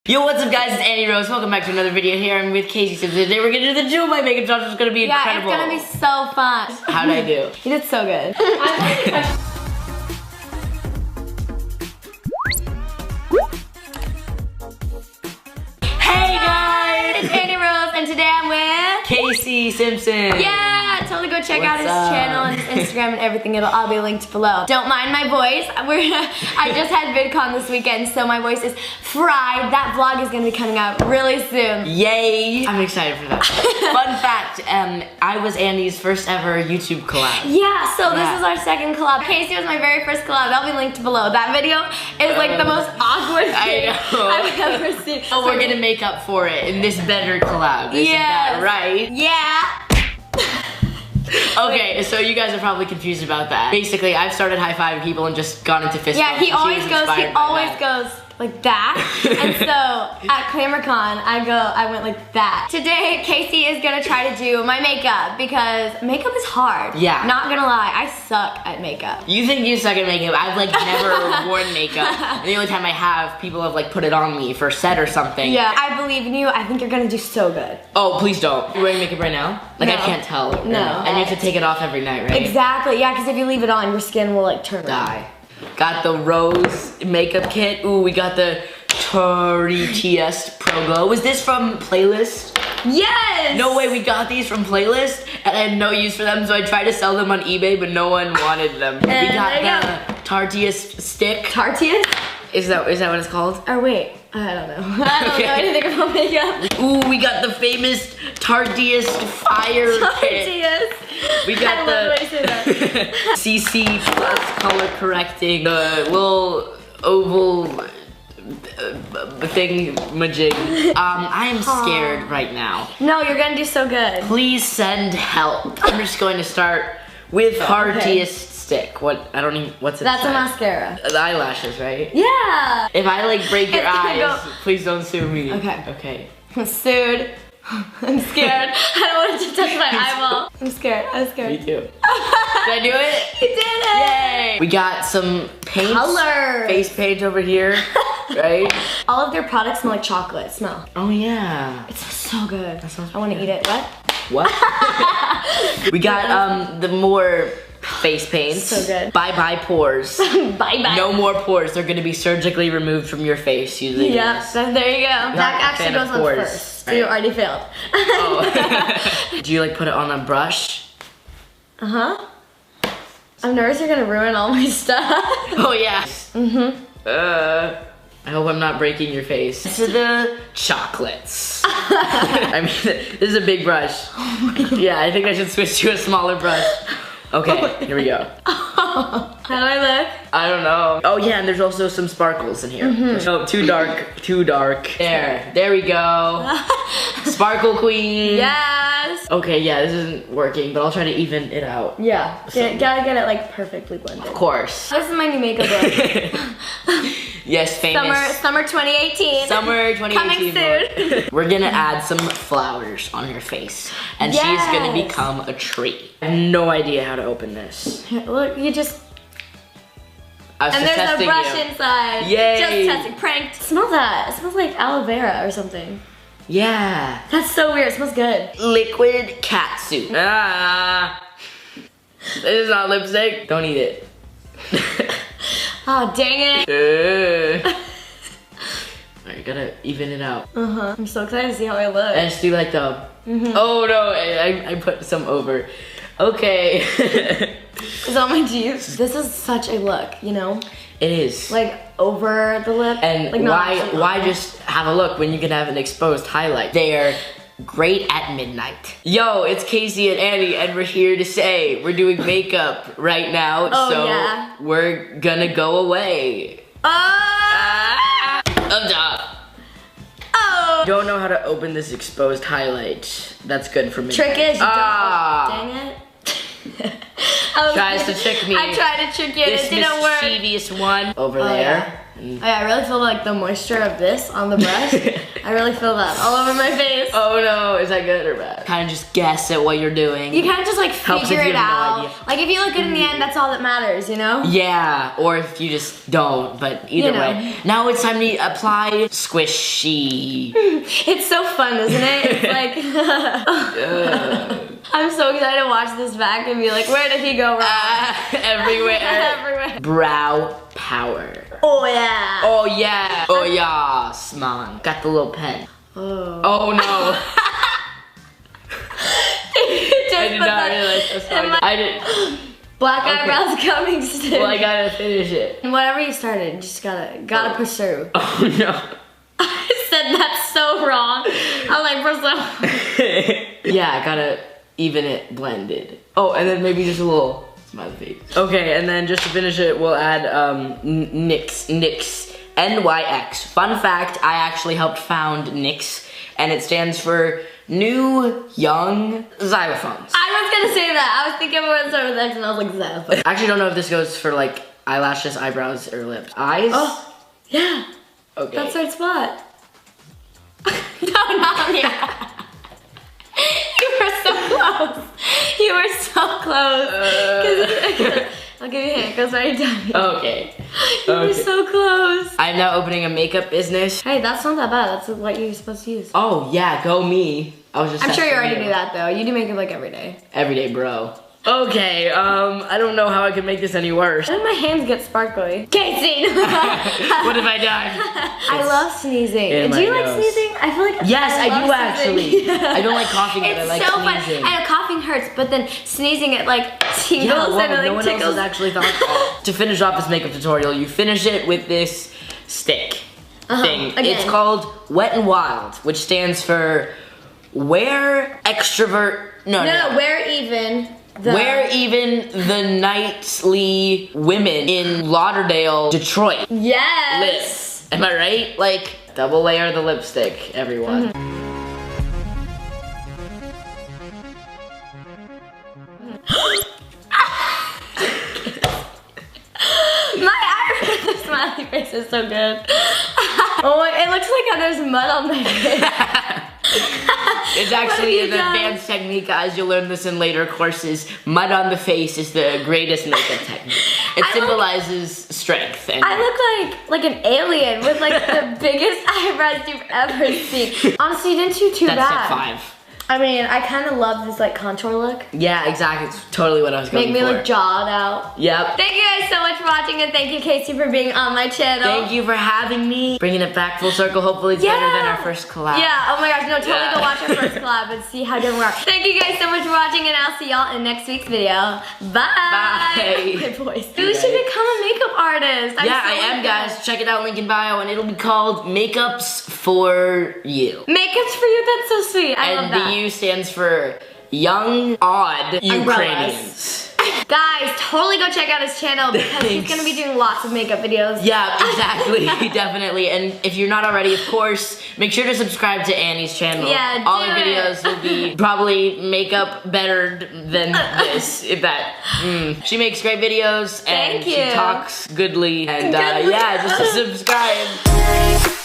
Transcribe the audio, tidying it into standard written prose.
Yo, what's up guys, it's Annie Rose. Welcome back to another video here. I'm with Casey Simpson. Today we're gonna do the Jewel My Makeup Challenge. It's gonna be incredible. Yeah, it's gonna be so fun. How'd I do? You did so good. Hey guys! It's Annie Rose and today I'm with Casey Simpson. Yeah, totally go check out his up? channel and his Instagram and everything. It'll all be linked below. Don't mind my voice. I just had VidCon this weekend, so my voice is fried. That vlog is gonna be coming out really soon. Yay! I'm excited for that. Fun fact, I was Andy's first ever YouTube collab. Yeah, so this is our second collab. Casey was my very first collab. That'll be linked below. That video is like the most awkward thing I've ever seen. Oh, we're gonna make up for it in this better collab. Isn't that right? Yeah. Okay, so you guys are probably confused about that. Basically, I've started high-fiving people and just gone into fist bumps. Yeah, he always goes like that. And so at ClamourCon, I went like that. Today, Casey is gonna try to do my makeup because makeup is hard. Yeah. Not gonna lie, I suck at makeup. You think you suck at makeup? I've like never worn makeup. And the only time I have, people have like put it on me for set or something. Yeah, I believe in you. I think you're gonna do so good. Oh, please don't. You're wearing makeup right now? Like No. I can't tell. No. And you have to take it off every night, right? Exactly, yeah, because if you leave it on, your skin will like turn red. Die. Got the Rose makeup kit. Ooh, we got the Tartiest Pro Glow. Was this from Playlist? Yes! No way, we got these from Playlist and I had no use for them, so I tried to sell them on eBay, but no one wanted them. And we got there the Tartiest stick. Tartiest? Is that what it's called? Or wait, I don't know. I don't know anything about makeup. Ooh, we got the famous Tartiest Fire kit. Tartiest. We got I love the way you say that. CC plus color correcting, the little oval thing majig. I am scared right now. No, you're gonna do so good. Please send help. I'm just going to start with Tartiest stick. What's it? That's say? a mascara. The eyelashes, right? Yeah. If I like break your It's gonna eyes, go- please don't sue me. Okay. Okay. I'm sued. I'm scared. I don't want it to touch my eyeball. I'm scared. I'm scared. Me too. Did I do it? You did it! Yay! We got some paint. Color. Face paint over here, right? All of their products smell like chocolate. Smell. Oh yeah. It smells so good. That sounds I want to eat it. What? What? We got the more face paints. So good. Bye pores. Bye. No more pores. They're gonna be surgically removed from your face using Yeah, this. so there you go. Not That a actually fan of goes on pores. first. So Right. you already failed. Oh. Do you like put it on a brush? Uh-huh. I'm nervous you're gonna ruin all my stuff. Oh yeah. I hope I'm not breaking your face. To the chocolates. I mean, this is a big brush. Oh my God. Yeah, I think I should switch to a smaller brush. Okay, here we go. How do I look? I don't know. Oh yeah, and there's also some sparkles in here. No, too dark, too dark. There we go. Sparkle queen. Yes. Okay, yeah, this isn't working, but I'll try to even it out. Yeah, gotta get it like perfectly blended. Of course. This is my new makeup look. Yes, famous. Summer 2018. Summer 2018. Coming soon. We're gonna add some flowers on her face, and she's gonna become a tree. I have no idea how to open this. Look, you just. I was And just there's a testing brush you. inside. Yay. Just testing. Pranked. Smell that. It smells like aloe vera or something. Yeah. That's so weird. It smells good. Liquid cat soup. Ah. This is not lipstick. Don't eat it. Oh, dang it. Alright, you gotta even it out. Uh-huh. I'm so excited to see how I look. And just do like the, oh no, I put some over. Okay. Is that my juice? This is such a look, you know? It is. Like over the lip. And like, why just have a look when you can have an exposed highlight? They are great at midnight. Yo, it's Casey and Annie, and we're here to say we're doing makeup right now, so yeah. we're gonna go away. Up top. Oh! Don't know how to open this exposed highlight. That's good for me. Trick is you don't. Ah. Dang it. Tries to trick me. I tried to trick you and This it didn't work. mischievous one over there. Yeah. Oh, yeah, I really feel like the moisture of this on the brush. I really feel that all over my face. Oh no, is that good or bad? Kind of just guess at what you're doing. You kind of just like Helps if figure you it have no out. idea. Like if you look good in the end, that's all that matters, you know? Yeah, or if you just don't, but either way. Now it's time to apply squishy. It's so fun, isn't it? It's like, I'm so excited to watch this back and be like, where did he go wrong? Everywhere. Everywhere. Brow power. Oh yeah. Oh yeah. Oh yes, man. Got the little pen. Oh no. I did not realize that's how I did. Black eyebrows coming soon. Well, I gotta finish it. And whatever you started, just gotta pursue. Oh no. I said that's so wrong. I'm like, pursue. Yeah, I gotta even it blended. Oh, and then maybe just a little smiley face. Okay, and then just to finish it, we'll add NYX, NYX. Fun fact, I actually helped found NYX, and it stands for New Young Xylophones. I was gonna say that. I was thinking everyone started with X and I was like, xylophone. I actually don't know if this goes for like eyelashes, eyebrows, or lips. Eyes? Oh, yeah. Okay. That's our spot. No, not on the eye. You were so close. You were so close. I'll give you a hint. It goes right down here. Okay. You were so close. I'm now opening a makeup business. Hey, that's not that bad. That's what you're supposed to use. Oh yeah, go me. I was just I'm sure you already testing do that though. You do makeup like every day. Every day, bro. Okay, I don't know how I can make this any worse. Why did my hands get sparkly? Casey! What have I done? I love sneezing. in Do my you like nose. sneezing? I feel like Yes, I do love actually. sneezing. I don't like coughing, but I It's like so fun. sneezing. I know coughing hurts, but then sneezing it like tingles Yeah, well, and it no like one else tickles. has actually thought. To finish off this makeup tutorial, you finish it with this stick thing. Again. It's called Wet n Wild, which stands for Where Extrovert. No, where even Where even the nightly women in Lauderdale, Detroit Yes. live. Am I right? Like, double layer the lipstick, everyone. My eyebrow smiley face is so good. Oh my, it looks like there's mud on my face. It's actually What have an you done? advanced technique, guys. You'll learn this in later courses. Mud on the face is the greatest makeup technique. It symbolizes strength. And I look like an alien with like the biggest eyebrows you've ever seen. Honestly, you didn't do too that's bad. step 5. I mean, I kind of love this like contour look. Yeah, exactly. It's totally what I was going Make me for. look jawed out. Yep. Thank you guys so much for watching, and thank you, Casey, for being on my channel. Thank you for having me. Bringing it back full circle. Hopefully it's better than our first collab. Yeah, oh my gosh, no, totally Yeah. go watch our first collab and see how different we are. Thank you guys so much for watching, and I'll see y'all in next week's video. Bye. Bye. My voice. You should become a makeup artist. Yeah, I am, guys. Check it out, link in bio, and it'll be called Makeups for You. Makeups for you, that's so sweet. I love And that. the U stands for Young Odd Umbrellas. Ukrainians. Guys, totally go check out his channel because he's Thanks. gonna be doing lots of makeup videos. Yeah, exactly, definitely. And if you're not already, of course, make sure to subscribe to Annie's channel. Yeah, all do her it. videos will be probably makeup better than this, if that. She makes great videos and Thank she you. talks goodly. And Goodly. yeah, just subscribe.